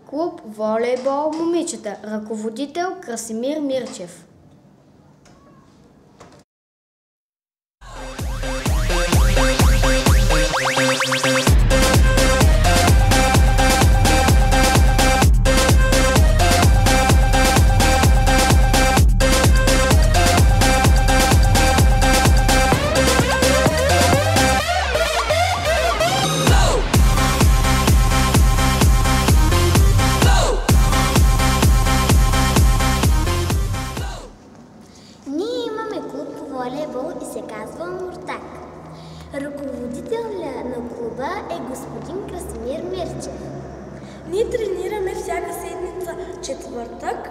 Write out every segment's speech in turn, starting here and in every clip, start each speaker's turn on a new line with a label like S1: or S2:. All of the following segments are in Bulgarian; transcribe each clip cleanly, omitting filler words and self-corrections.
S1: Клуб волейбол момичета. Ръководител Красимир Мирчев.
S2: Волейбол и се казва Муртак. Ръководител на клуба е господин Красимир Мирчев.
S3: Ние тренираме всяка седмица четвъртък,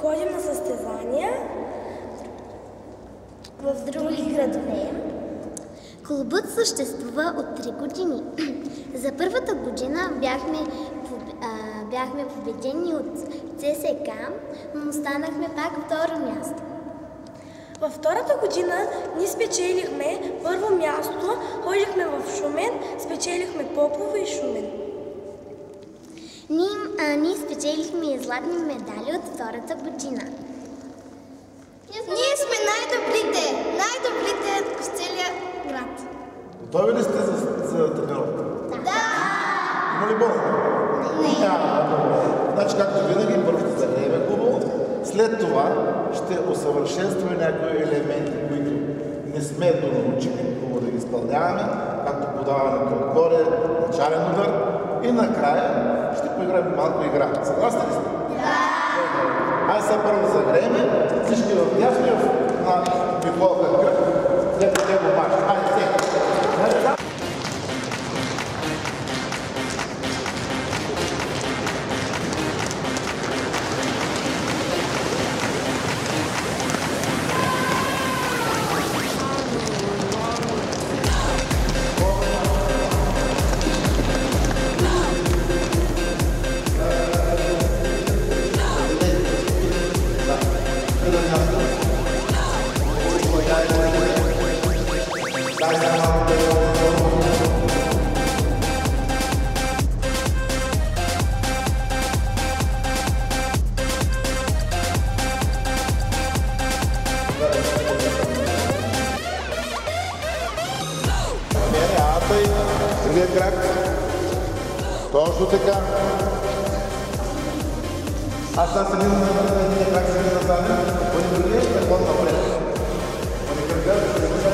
S3: ходим на състезания
S2: в други градове. Клубът съществува от 3 години. За първата година бяхме победени от ЦСКА, но станахме пак второ място.
S3: Във втората година ние спечелихме първо място, ходихме в Шумен, спечелихме Попово и Шумен.
S2: Ние спечелихме и златни медали от втората година.
S4: Ние сме най-добрите в целия град.
S5: Готови ли сте за тренировка?
S4: Да!
S5: Има ли болни?
S4: Не.
S5: Значи, както винаги, първо ще загреем хубаво, след това ще усъвършенстваме някои елементи, които не сме донаучили, хубаво да ги изпълняваме, както подаването отгоре, начален удар и накрая ще поиграем малко игра. Съгласни ли сте?
S4: Да!
S5: Айде сега първо да загреем, всички в дясно и на Миколка кръг, след него мач. Айде, сега! Другия крак. Точно така. Аз сега съм имам на един крак, съм на заден. Поне другия ще ход напред. Поне кръга, ще се мисля,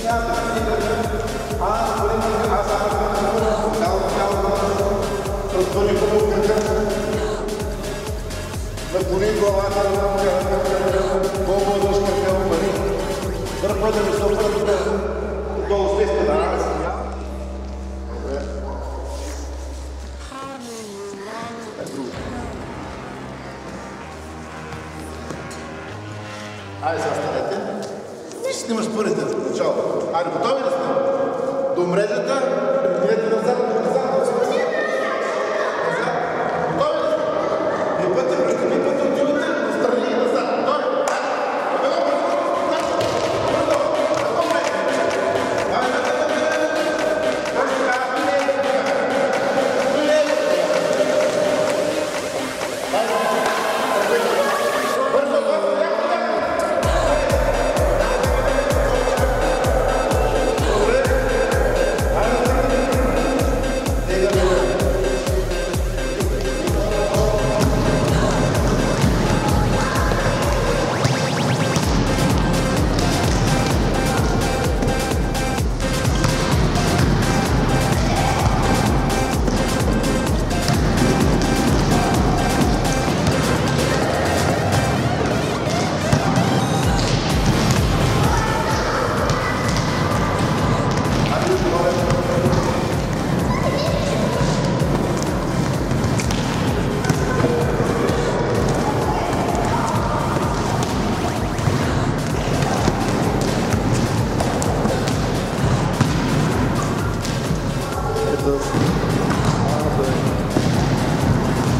S5: няма да си кръга. Аз разпълни хубаво кръга. Наклони главата, колко дъжка кръга обмани. Върху да ми се опред долу свеста да нас. Айде сега станете. Ще снимаш първите в началото. Айде, готови ли сте? До мрежата, идете назад. Готови ли сте? И пътя отивате настрани и назад. Готови?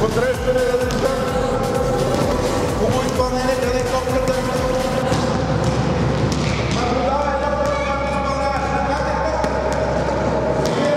S5: Подреждане на държа. Хубаво изпълнение, къде топката. Наблюдавай топката, как изпълняваш. Къде топката? Вие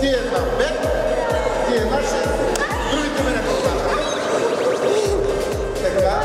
S5: Ти една 5, ти една 6. Другите ме не познават. Така.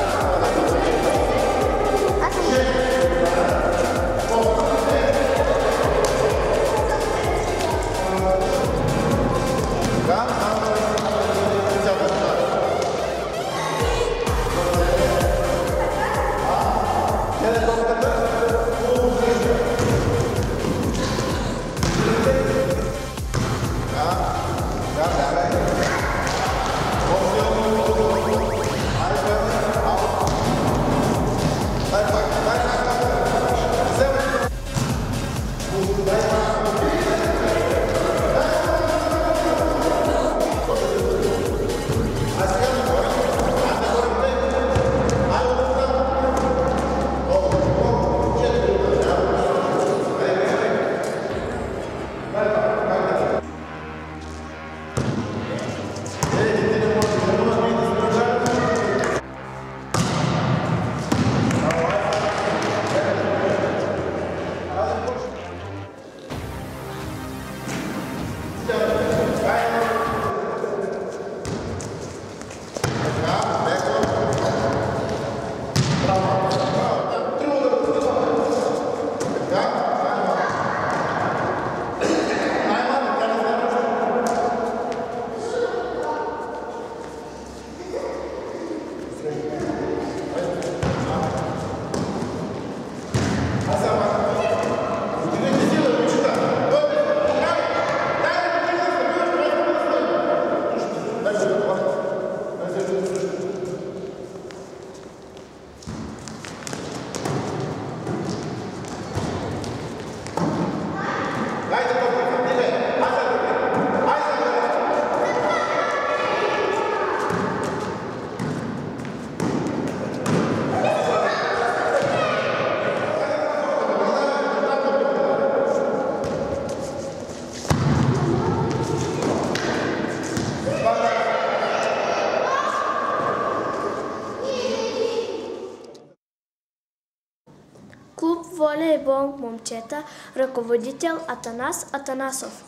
S1: Клуб волейбол момчета, ръководител Атанас Атанасов.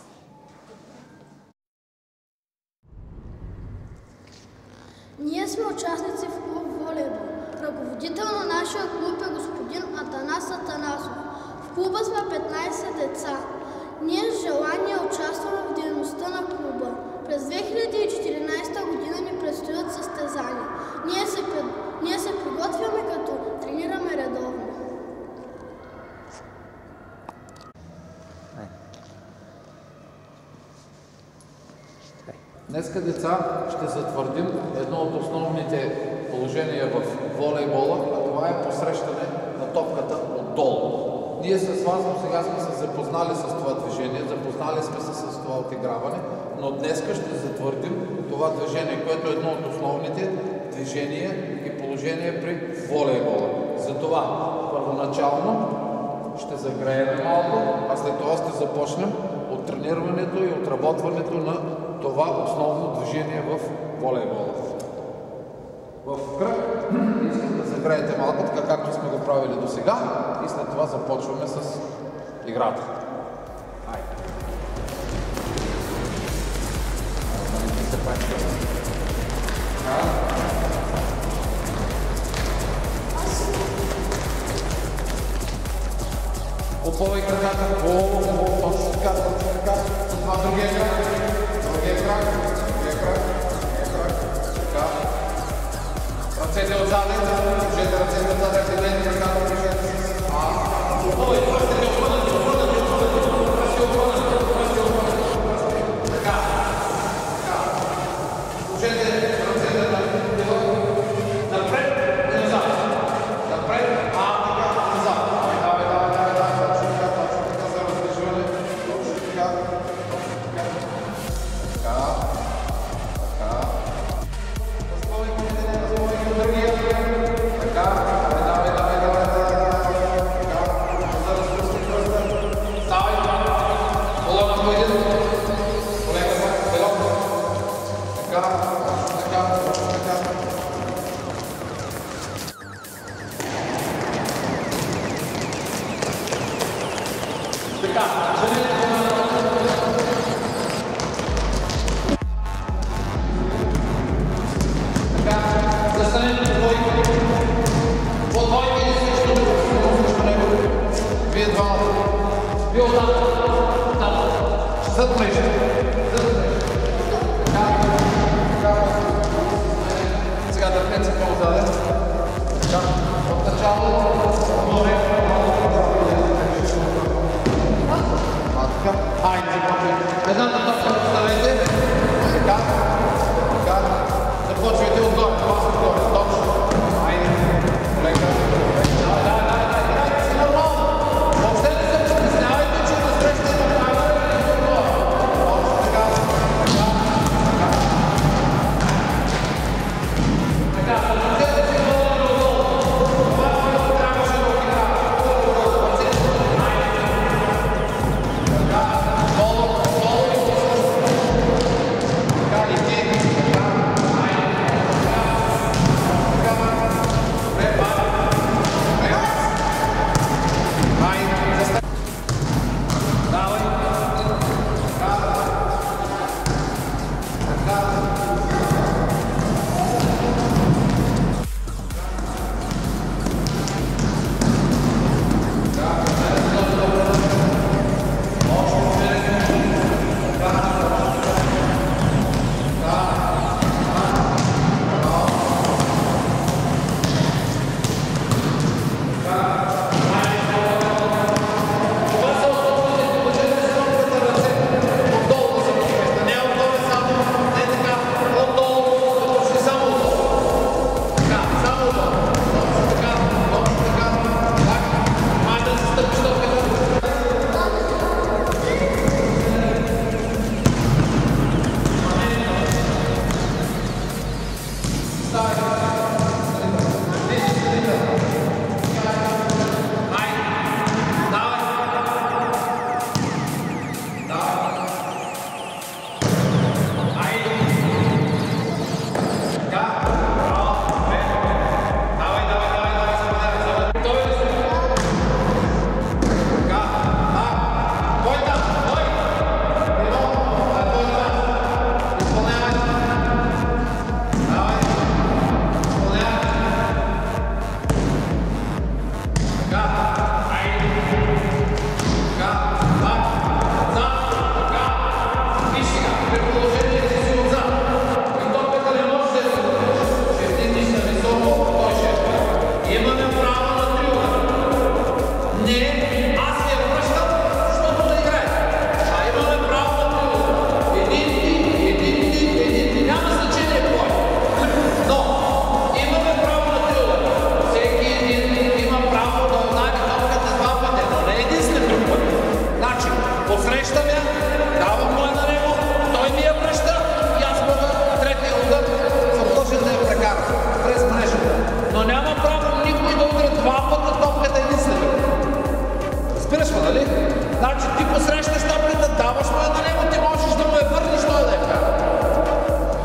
S4: Ние сме участници в клуб волейбол. Ръководител на нашия клуб е господин Атанас Атанасов. В клуба сме 15 деца. Ние с желание участваме в дейността на клуба. През 2014 година ни предстоят състезания. Ние се приготвяме като тренираме редовно.
S6: Днеска, деца, ще затвърдим едно от основните положения в волейбола, а това е посрещане на топката отдолу. Ние с вас до сега сме се запознали с това движение, запознали сме се с това отиграване, но днеска ще затвърдим това движение, което е едно от основните движения и положения при волейбола. Затова първоначално ще загреем малко, а след това ще започнем от тренирането и отработването на това основно движение в волейбола. В кръг искам да загреете малко, така както сме го правили до сега, и след това започваме с играта. Опъвай краката, точно така, с това другия крак, така. Ръцете отзаде, движете ръцете отзаде, седете краката, движете. Опъвай, ръцете обърнати, така. Движете ръцете напред и назад. Напред, така, назад. Давай, точно така, за Сега дърпете по-отдаде. От начало. Айде, започвайте. Едната топка поставете. Така. Започвайте отгоре. Това са отгоре. Точно. Айде. Лека. Играйте си нормално. Въобще не се притеснявайте, че да срещате на камера или отгоре. Точно така. Така, подложете си долу и отдолу. Това, което трябваше да играе. Така, долу и посъщате. Така, и ти.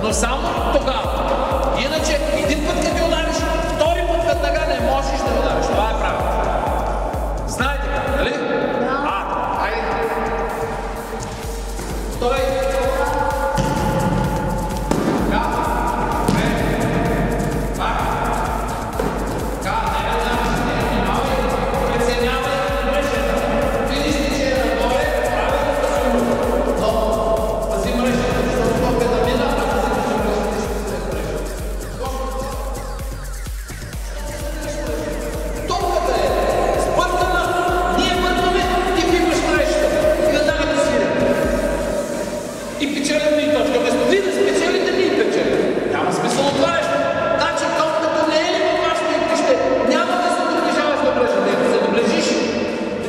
S6: Но само тогава. Иначе, един път като удариш, втори път веднага не можеш да удариш. Това е правило. Знаете как, нали? Айде. Стой. Така. Пак. Така, не внимавай. Преценявай мрежата. Видиш ли, че е нагоре, правилно да се умру. Но, пази мрежата, защото това е да мина,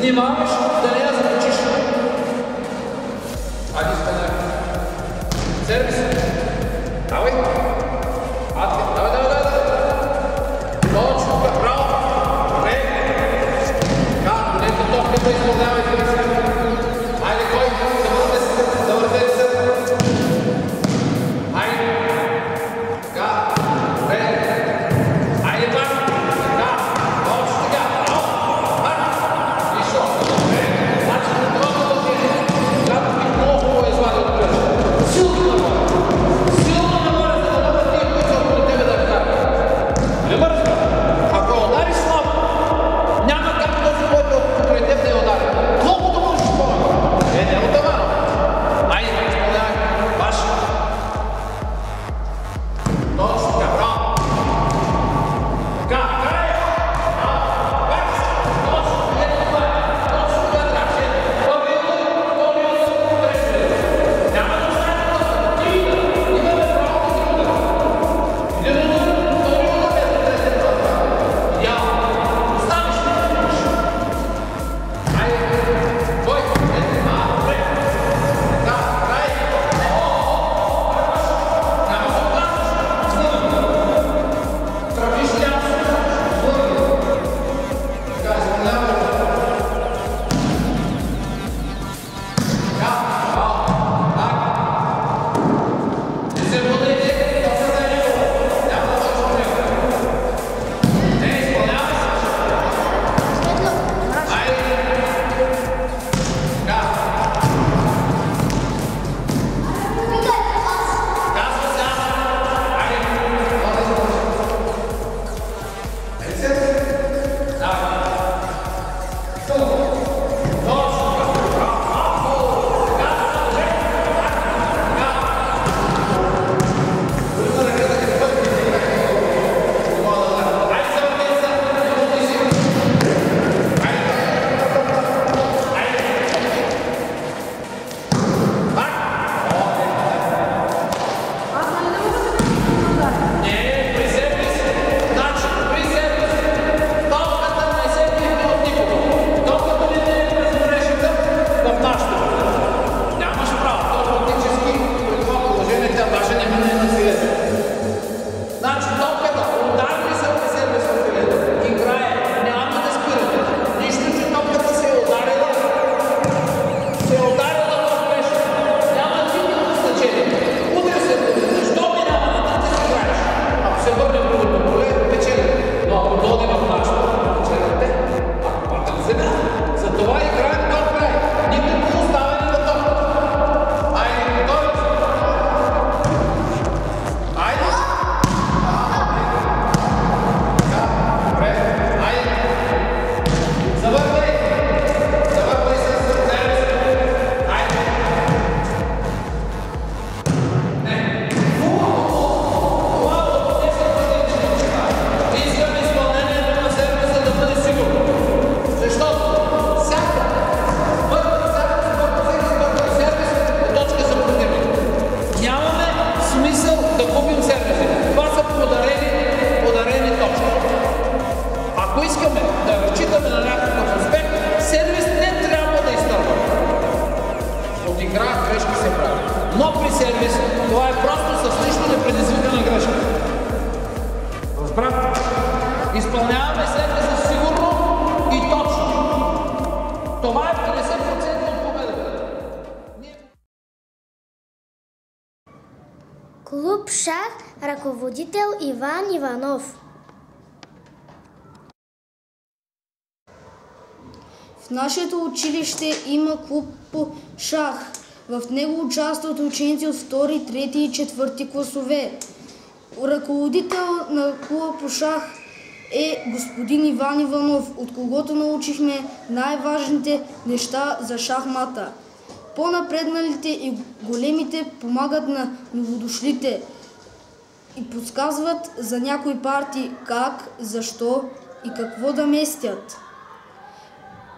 S6: внимаваш да не я закачиш. Айде изпълняй. Сервис. Давай. Давай. Точно, браво. Добре. Така, донете топката и изпълнявайте. Айде, кой? Завъртете се. Айде. Така, добре. Айде, пак. Така, точно така. Браво. Ако удариш слабо, няма как този, който покрай теб да я удари. Но при сервис това е просто с нищо непредизвикана грешка. Разбрахте? Изпълняваме сервиса сигурно и точно. Това е 50% от победата.
S2: Клуб шах, ръководител Иван Иванов.
S4: В нашето училище има клуб по шах. В него участват ученици от 2, 3 и 4 класове. Ръководител на клуба по шах е господин Иван Иванов, от когото научихме най-важните неща за шахмата. По-напредналите и големите помагат на новодошлите и подсказват за някои партии как, защо и какво да местят.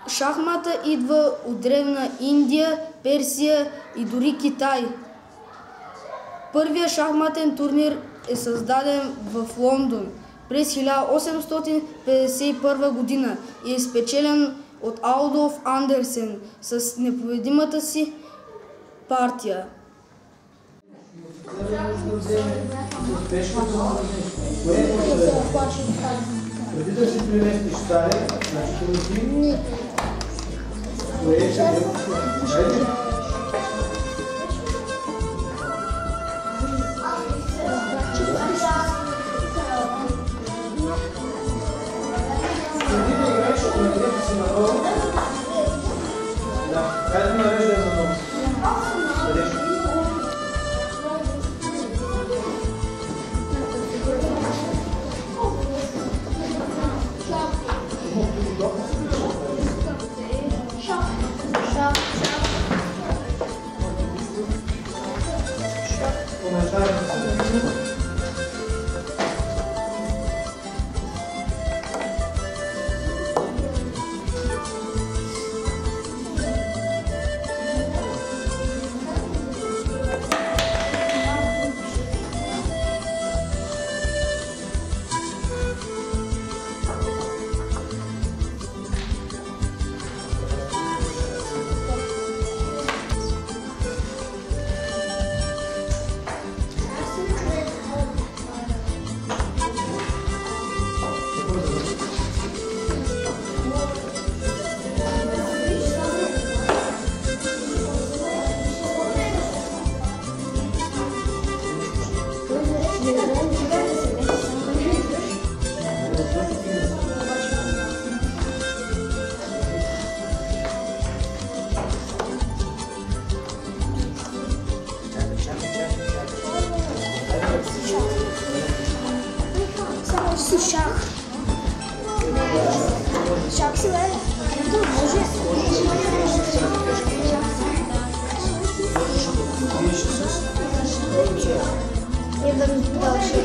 S4: Шахмата идва от древна Индия, Персия и дори Китай. Първият шахматен турнир е създаден в Лондон през 1851 година и е спечелен от Алдолф Андерсен с непобедимата си партия.
S7: Преди да си принести старе, значително кое ще бъде? Преди да играеш, ако надето си надолу, хайде да нарежда надолу.
S2: Шах си, бе. Идвам дължи.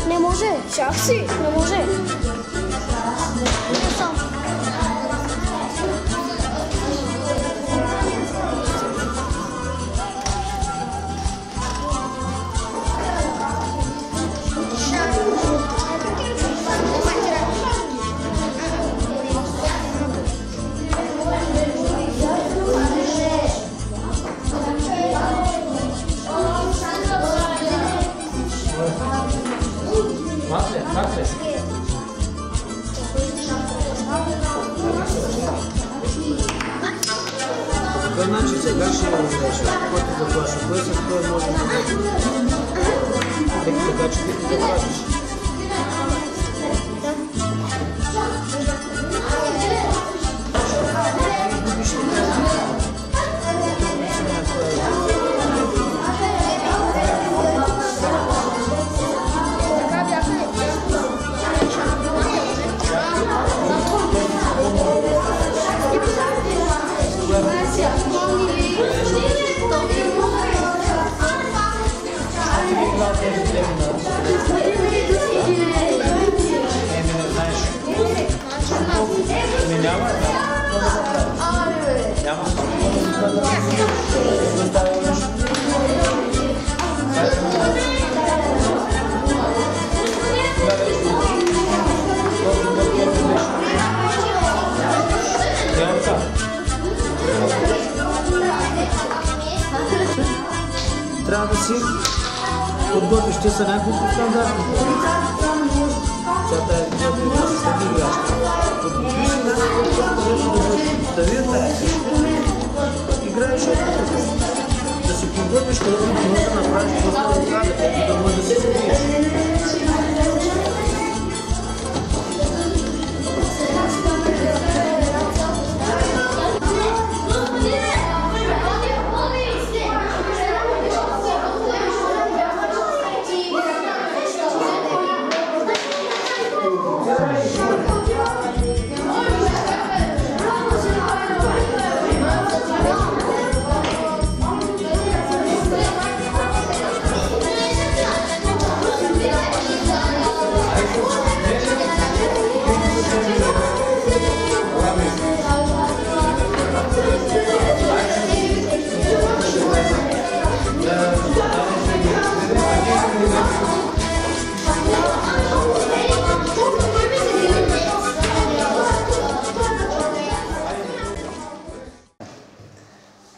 S2: Не може, шах си, не може.
S7: Значи сега ще я разреши, който заплаша. Кое с кое може да бъде? Така че ти заплашиш. си подготвиш, ще са няколко стандартни. Чата е да играш. Подготвиш си да видят тая среща, играеш да си подготвиш, където да можеш да направиш просто да играе, да можеш да се забиеш.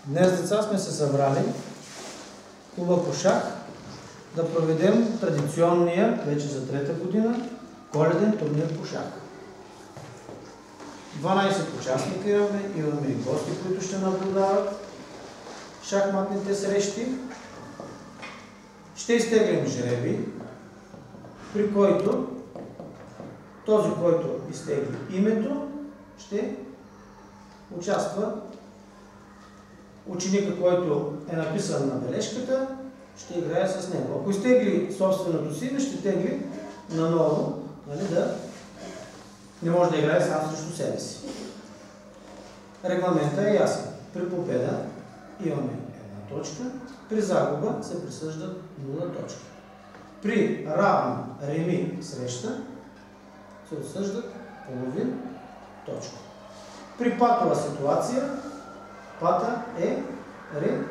S7: Днес, деца, сме се събрали в клуба по шах да проведем традиционния, вече за трета година, коледен турнир по шах. 12 участника имаме и гости, които ще наблюдават шахматните срещи. Ще изтеглим жребий, при който този, който изтегли името, ще участва. Ученика, който е написан на бележката, ще играе с него. Ако изтегли собственото си име, ще тегли наново, нали, да не може да играе сам срещу себе си. Регламентът е ясен. При победа имаме една точка, при загуба се присъждат 0 точки. При равна реми среща се отсъждат половин точка. При патова ситуация пата е реми.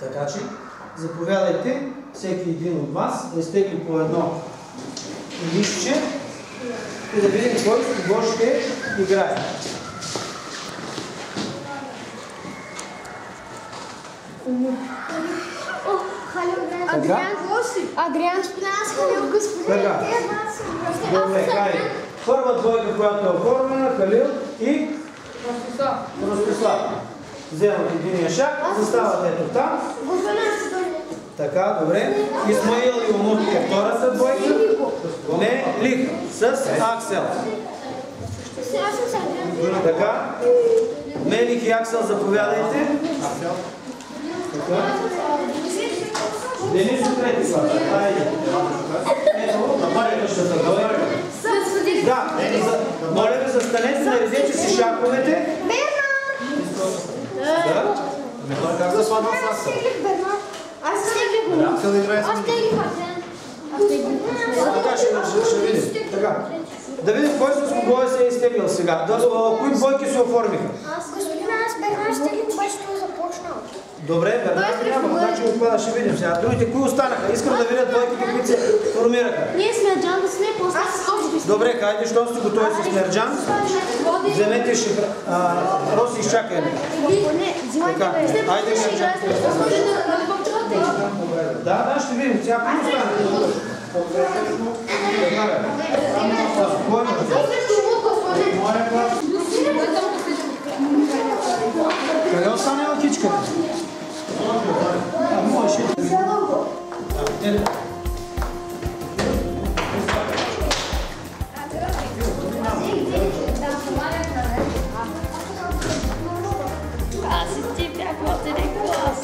S7: Така че заповядайте всеки един от вас да изтегли по едно листче и да видим кой с кого ще играе.
S2: Адриан Спинас, Халил, господин.
S7: Така. Добре, хайде. Първа двойка, която е оформена, Халил и Ростислав. Вземат единия шах, застават ето там. Така, добре. Исмаил и Умут е втората двойка. Не, Лих с Аксел. Така. Мелих и Аксел, заповядайте. Така. Денис от трети клас. Хайде. Ето, намалите ще са двойка. Да, моля ви, застанете, наредете си шаховете. Да?
S5: Той как да слагам с Аксел?
S2: Аз теглих.
S5: Аксел играе с мен.
S7: Така ще видим. Така. Да видим кой с кого се е изтеглил сега. Кои двойки се оформиха?
S2: Господин, аз Бернар ще теглих, обаче той започнал.
S7: Добре, Бернар няма, значи отпада, ще видим сега. Другите, кои останаха? Искам да видя двойките, които се формираха.
S2: Ние с Мерджан да сме, после с
S7: Добре, хайде, щом сте готови с Мерджан, вземете шифра. Роси, изчакай ме. Така, хайде Мерджан. Да, ще видим. Сега кои останаха? Къде остане лъкичката? Можеш.
S1: Аз и ти бях в един клас.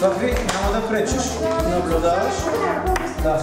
S7: Какви? Няма да пречиш. Наблюдаваш? Да.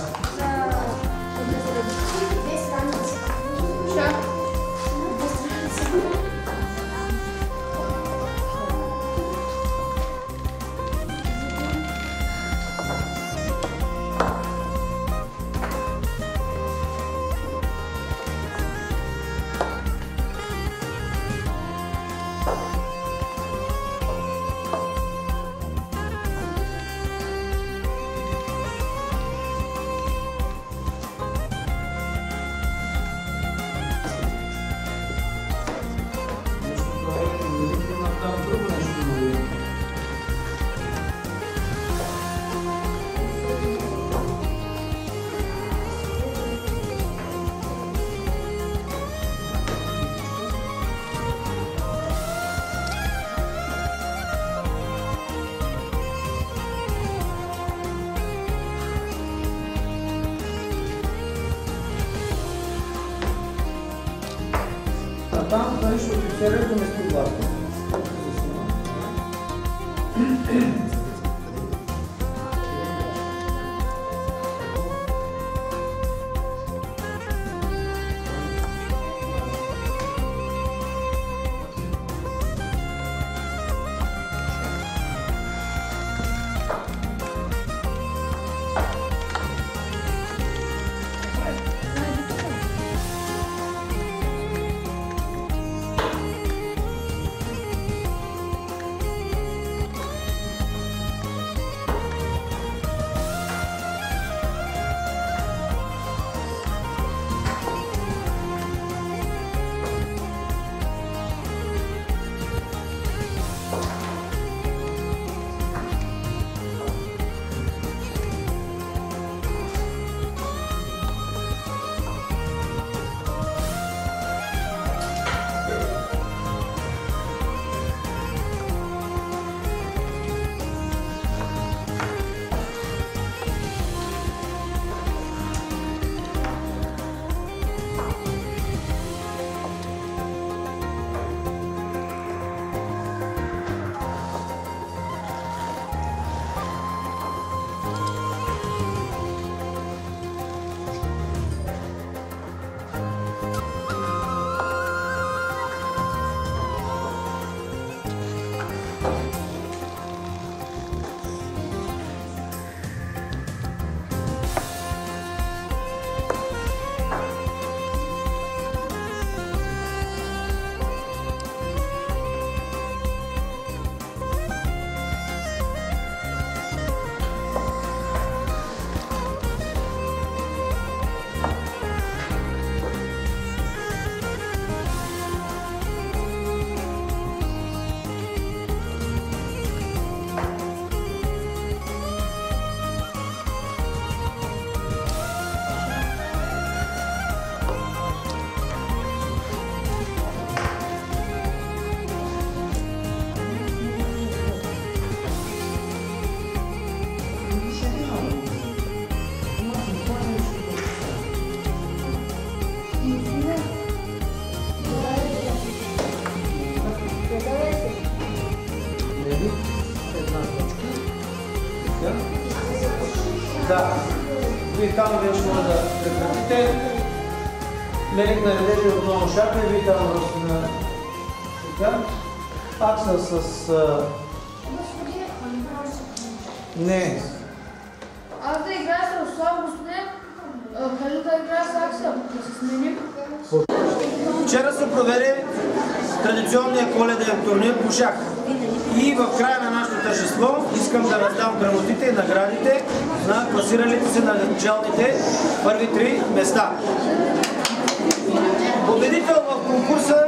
S7: натам той ще офицера до местоглавка. Да, вие там вече може да прекратите. Мелик наредели отново шапа и вие там на така. Акса с... Не.
S8: Аз да играя с Руслав, господин. Халил да играя с Акса. Да се сменим.
S7: Вчера се проведе традиционния коледен турнир по шах. И в края на нашето тържество искам да раздам грамотите и наградите на класиралите се на началните първи 3 места. Победител в конкурса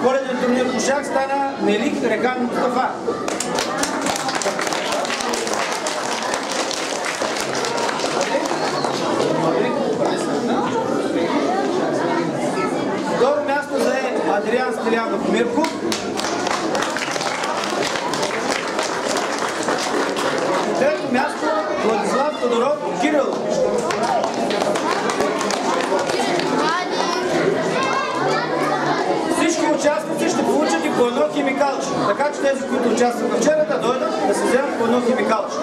S7: коледен турнир по шах стана Мелик Рехан Мустафа. Второ място зае Адриан Стилянов Мирков. Трето място Владислав Тодоров Кирилов. Всички участници ще получат и по едно химикалче. Така че тези, които участваха вчера, да дойдат да се вземат по едно химикалче.